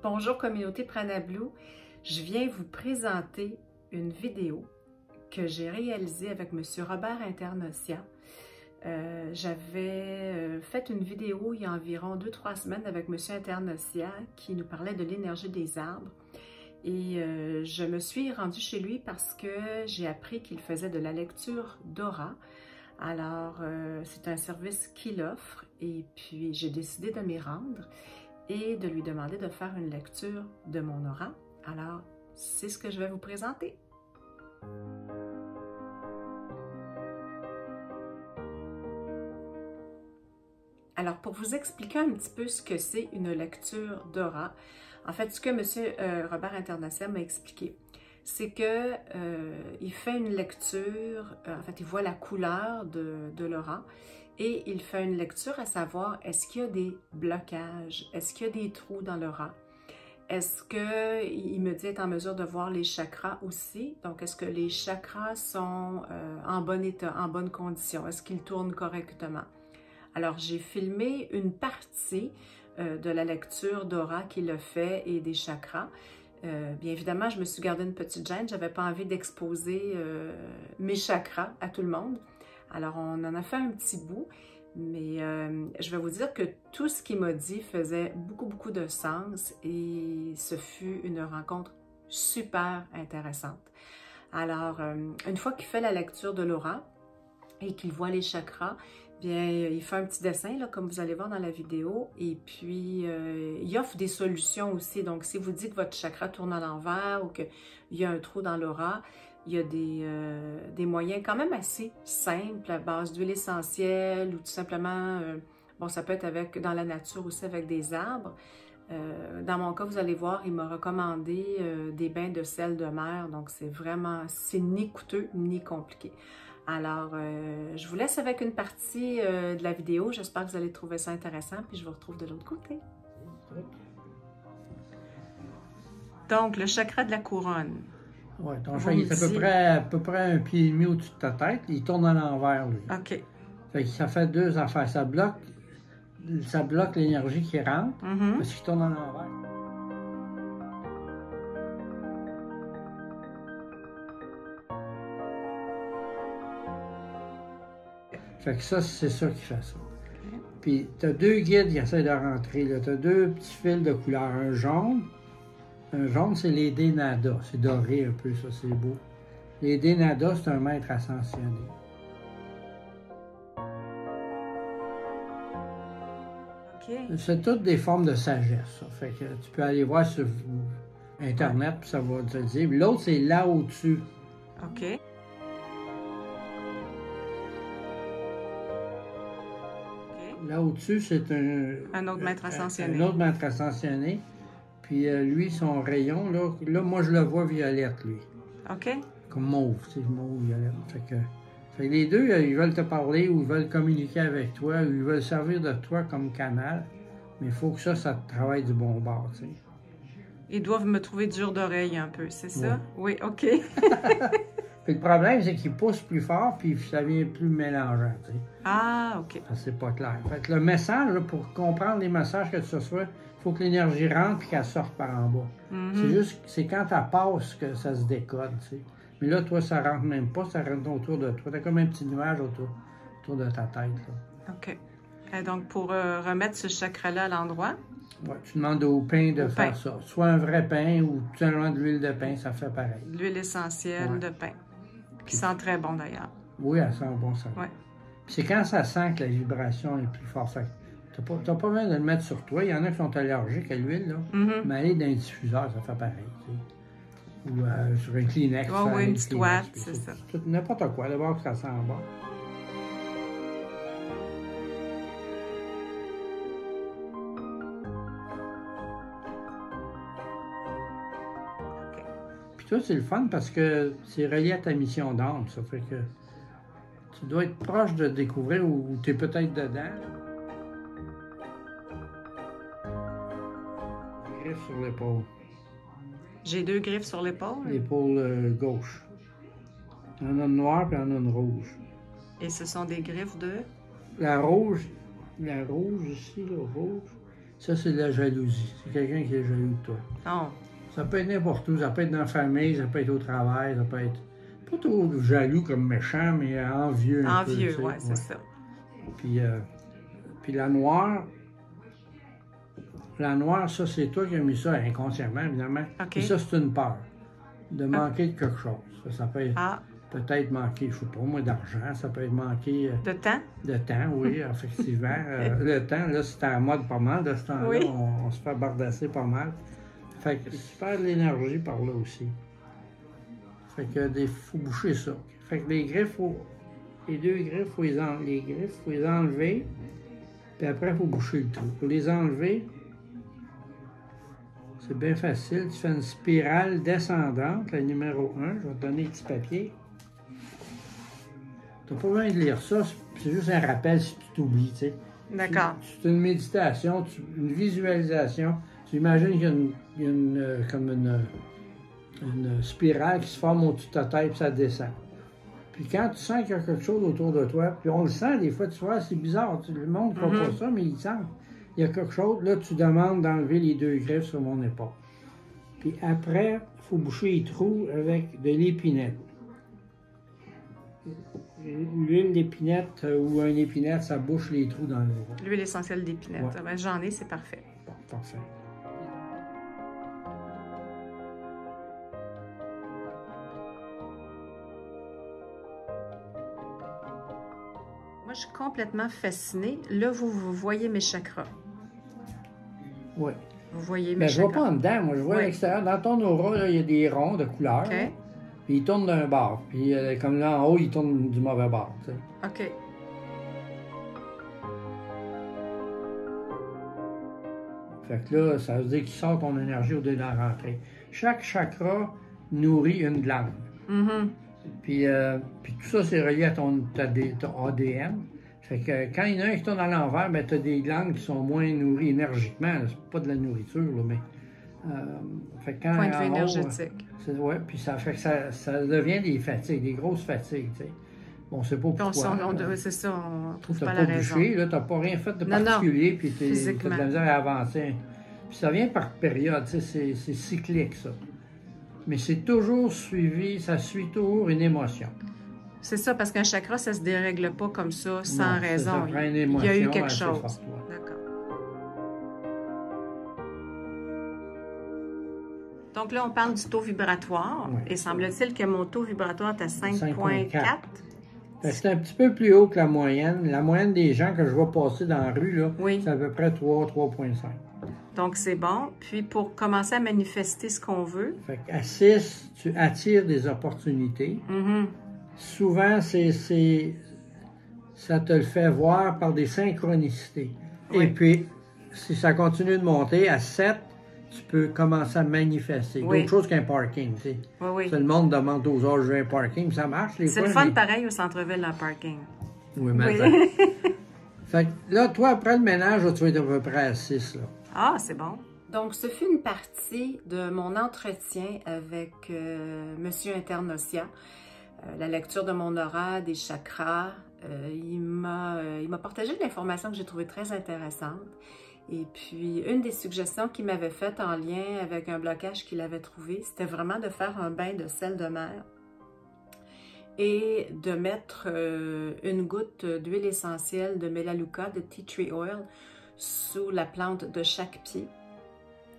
Bonjour communauté Prana Blue, je viens vous présenter une vidéo que j'ai réalisée avec M. Robert Internacia. J'avais fait une vidéo il y a environ 2-3 semaines avec M. Internacia qui nous parlait de l'énergie des arbres. Et je me suis rendue chez lui parce que j'ai appris qu'il faisait de la lecture d'aura. Alors, c'est un service qu'il offre et puis j'ai décidé de m'y rendre et de lui demander de faire une lecture de mon aura. Alors, c'est ce que je vais vous présenter. Alors, pour vous expliquer un petit peu ce que c'est une lecture d'aura, en fait, ce que M. Robert Internacia m'a expliqué, c'est que il fait une lecture, en fait, il voit la couleur de l'aura et il fait une lecture à savoir est-ce qu'il y a des blocages, est-ce qu'il y a des trous dans l'aura, est-ce qu'il me dit être en mesure de voir les chakras aussi, donc est-ce que les chakras sont en bon état, en bonne condition, est-ce qu'ils tournent correctement. Alors, j'ai filmé une partie de la lecture d'aura qu'il a fait et des chakras. Bien évidemment, je me suis gardé une petite gêne. Je n'avais pas envie d'exposer mes chakras à tout le monde. Alors, on en a fait un petit bout, mais je vais vous dire que tout ce qu'il m'a dit faisait beaucoup de sens et ce fut une rencontre super intéressante. Alors, une fois qu'il fait la lecture de l'aura et qu'il voit les chakras, bien, il fait un petit dessin, là, comme vous allez voir dans la vidéo, et puis il offre des solutions aussi. Donc, si vous dites que votre chakra tourne à l'envers ou qu'il y a un trou dans l'aura, il y a des moyens quand même assez simples à base d'huile essentielle ou tout simplement, bon, ça peut être dans la nature aussi avec des arbres. Dans mon cas, vous allez voir, il m'a recommandé des bains de sel de mer, donc c'est ni coûteux ni compliqué. Alors, je vous laisse avec une partie de la vidéo. J'espère que vous allez trouver ça intéressant, puis je vous retrouve de l'autre côté. Donc, le chakra de la couronne. Oui, ton chat, il est à peu près 1,5 pied au-dessus de ta tête. Il tourne à l'envers, lui. OK. Fait que ça fait deux affaires. Ça bloque l'énergie qui rentre, parce qu'il tourne à l'envers. Fait que ça, c'est ça qui fait ça. Okay. Puis, tu as deux guides qui essaient de rentrer. Tu as deux petits fils de couleur. Un jaune, c'est les Dénadas. C'est doré un peu, ça, c'est beau. Les Dénadas, c'est un maître ascensionné. Okay. C'est toutes des formes de sagesse. Ça. Fait que tu peux aller voir sur Internet, puis ça va te le dire. L'autre, c'est là au-dessus. OK. Là au-dessus, c'est un autre maître ascensionné. Un autre maître ascensionné. Puis lui, son rayon, là, moi, je le vois violette, lui. OK. Comme mauve, tu sais, mauve, violette. Fait que les deux, ils veulent te parler ou ils veulent communiquer avec toi ou ils veulent servir de toi comme canal. Mais il faut que ça te travaille du bon bord, tu sais. Ils doivent me trouver dur d'oreille un peu, c'est ça? Oui, OK. Puis le problème, c'est qu'il pousse plus fort, puis ça vient plus mélangeant, tu sais. Ah, OK. C'est pas clair. Fait que le message, là, pour comprendre les messages que tu reçois, il faut que l'énergie rentre puis qu'elle sorte par en bas. C'est quand elle passe que ça se décode, tu sais. Mais là, toi, ça rentre même pas, ça rentre autour de toi. T'as comme un petit nuage autour de ta tête, là. OK. Et donc, pour remettre ce chakra-là à l'endroit? Oui, tu demandes au pain de faire ça. Soit un vrai pain ou tout simplement de l'huile de pain, ça fait pareil. L'huile essentielle de pain. Qui sent très bon d'ailleurs. Oui, elle sent bon, ça. Oui. Puis c'est quand ça sent que la vibration est plus forte. Tu n'as pas besoin de le mettre sur toi. Il y en a qui sont allergiques à l'huile, là. Mais aller dans un diffuseur, ça fait pareil. Tu sais. Ou sur un Kleenex. Oui, une petite ouate, c'est ça. N'importe quoi, d'abord que ça sent bon. Ça, c'est le fun parce que c'est relié à ta mission d'âme. Ça fait que tu dois être proche de découvrir ou tu es peut-être dedans. Griffes sur l'épaule. J'ai deux griffes sur l'épaule? L'épaule gauche. Il y en a une noire et il y en a une rouge. Et ce sont des griffes de? La rouge ici, le rouge, Ça, c'est de la jalousie. C'est quelqu'un qui est jaloux de toi. Oh. Ça peut être n'importe où. Ça peut être dans la famille, ça peut être au travail, ça peut être... Pas trop jaloux comme méchant, mais envieux un peu. Envieux, oui, c'est ça. Puis la noire, ça, c'est toi qui as mis ça inconsciemment, évidemment. Okay. Et ça, c'est une peur de manquer de quelque chose. Ça peut être peut-être manquer, je ne sais pas moi, d'argent, ça peut être manquer... de temps? De temps, oui, effectivement. Le temps, là, c'est en mode pas mal. De ce temps-là, oui. on se fait bardasser pas mal. Fait que tu perds de l'énergie par là aussi. Fait que faut boucher ça. Fait que les griffes, les deux griffes, faut les enlever. Puis après, il faut boucher le trou. Pour les enlever, c'est bien facile. Tu fais une spirale descendante, la numéro 1. Je vais te donner un petit papier. Tu n'as pas besoin de lire ça. C'est juste un rappel si tu t'oublies, tu sais. D'accord. C'est une méditation, une visualisation. Tu imagines qu'il y a comme une spirale qui se forme au-dessus de ta tête, puis ça descend. Puis quand tu sens qu'il y a quelque chose autour de toi, puis on le sent des fois, tu vois, c'est bizarre, le monde ne voit pas ça, mais il sent. Il y a quelque chose, là, tu demandes d'enlever les deux griffes sur mon épaule. Puis après, il faut boucher les trous avec de l'épinette. L'huile d'épinette ou un épinette, ça bouche les trous dans le bras. L'huile essentielle d'épinette. Ouais. Ben, j'en ai, c'est parfait. Bon, parfait. Moi, je suis complètement fascinée. Là, vous voyez mes chakras. Oui. Vous voyez mes chakras. Je ne vois pas en dedans, moi. Je vois à l'extérieur. Dans ton aura, il y a des ronds de couleurs. OK. Là, puis ils tournent d'un bord. Puis comme là, en haut, ils tournent du mauvais bord. Tu sais. OK. Fait que là, ça veut dire qu'il sort ton énergie au-delà de la rentrée. Chaque chakra nourrit une glande. Puis tout ça, c'est relié à ton ADN. Fait que quand il y en a un qui tourne à l'envers, ben, tu as des glandes qui sont moins nourries énergiquement. C'est pas de la nourriture, là, mais... fait que quand point de vue énergétique. Oui, puis ça fait que ça devient des fatigues, des grosses fatigues, tu sais. Bon, c'est pas pourquoi. C'est ça, on trouve pas la raison. Bouché, là, t'as pas rien fait de particulier, puis t'as de la misère à avancer. Puis ça vient par période, tu sais, c'est cyclique, ça. Mais c'est toujours suivi, ça suit toujours une émotion. C'est ça, parce qu'un chakra, ça se dérègle pas comme ça, sans raison. Ça prend une émotion, il y a eu quelque chose. D'accord. Donc là, on parle du taux vibratoire. Oui. Et semble-t-il que mon taux vibratoire est à 5,4. C'est un petit peu plus haut que la moyenne. La moyenne des gens que je vois passer dans la rue, là, oui. C'est à peu près 3,5. Donc, c'est bon. Puis, pour commencer à manifester ce qu'on veut... Fait qu'à 6, tu attires des opportunités. Souvent, ça te le fait voir par des synchronicités. Oui. Et puis, si ça continue de monter, à 7, tu peux commencer à manifester. Oui. D'autres choses qu'un parking, tu sais. Oui. Le monde demande aux autres, je veux un parking, ça marche. C'est le fun pareil au centre-ville, un parking. Oui, mais fait que là, toi, après le ménage, là, tu vas être à peu près à 6, là. Ah, c'est bon. Donc, ce fut une partie de mon entretien avec Monsieur Internacia. La lecture de mon aura, des chakras. Il m'a partagé de l'information que j'ai trouvée très intéressante. Et puis, une des suggestions qu'il m'avait faites en lien avec un blocage qu'il avait trouvé, c'était vraiment de faire un bain de sel de mer et de mettre une goutte d'huile essentielle de Melaleuca, de Tea Tree Oil, sous la plante de chaque pied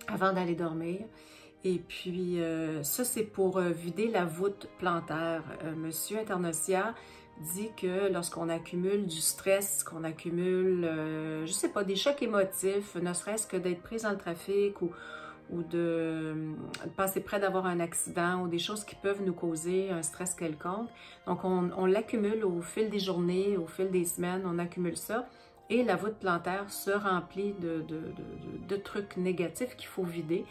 avant d'aller dormir. Et puis, ça, c'est pour vider la voûte plantaire. Monsieur Internacia dit que lorsqu'on accumule du stress, qu'on accumule, je sais pas, des chocs émotifs, ne serait-ce que d'être prise dans le trafic ou de passer près d'avoir un accident ou des choses qui peuvent nous causer un stress quelconque. Donc, on l'accumule au fil des journées, au fil des semaines, on accumule ça. Et la voûte plantaire se remplit de trucs négatifs qu'il faut vider.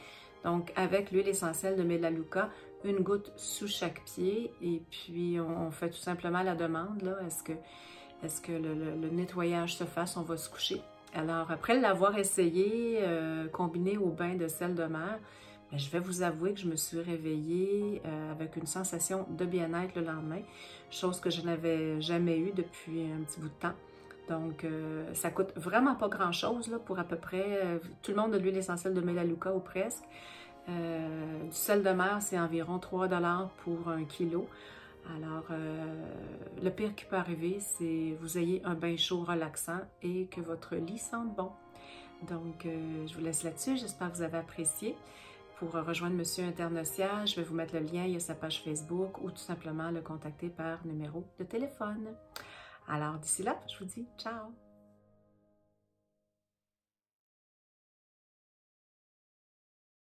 Donc, avec l'huile essentielle de Melaleuca, une goutte sous chaque pied. Et puis, on fait tout simplement la demande, là. Est-ce que le nettoyage se fasse? On va se coucher. Alors, après l'avoir essayé, combiné au bain de sel de mer, bien, je vais vous avouer que je me suis réveillée avec une sensation de bien-être le lendemain, chose que je n'avais jamais eue depuis un petit bout de temps. Donc, ça coûte vraiment pas grand-chose là, pour à peu près, tout le monde a de l'huile essentielle de Melaleuca ou presque. Du sel de mer, c'est environ 3 $ pour 1 kilo. Alors, le pire qui peut arriver, c'est que vous ayez un bain chaud relaxant et que votre lit sente bon. Donc, je vous laisse là-dessus. J'espère que vous avez apprécié. Pour rejoindre Monsieur Internacia, je vais vous mettre le lien, il y a sa page Facebook ou tout simplement le contacter par numéro de téléphone. Alors, d'ici là, je vous dis ciao!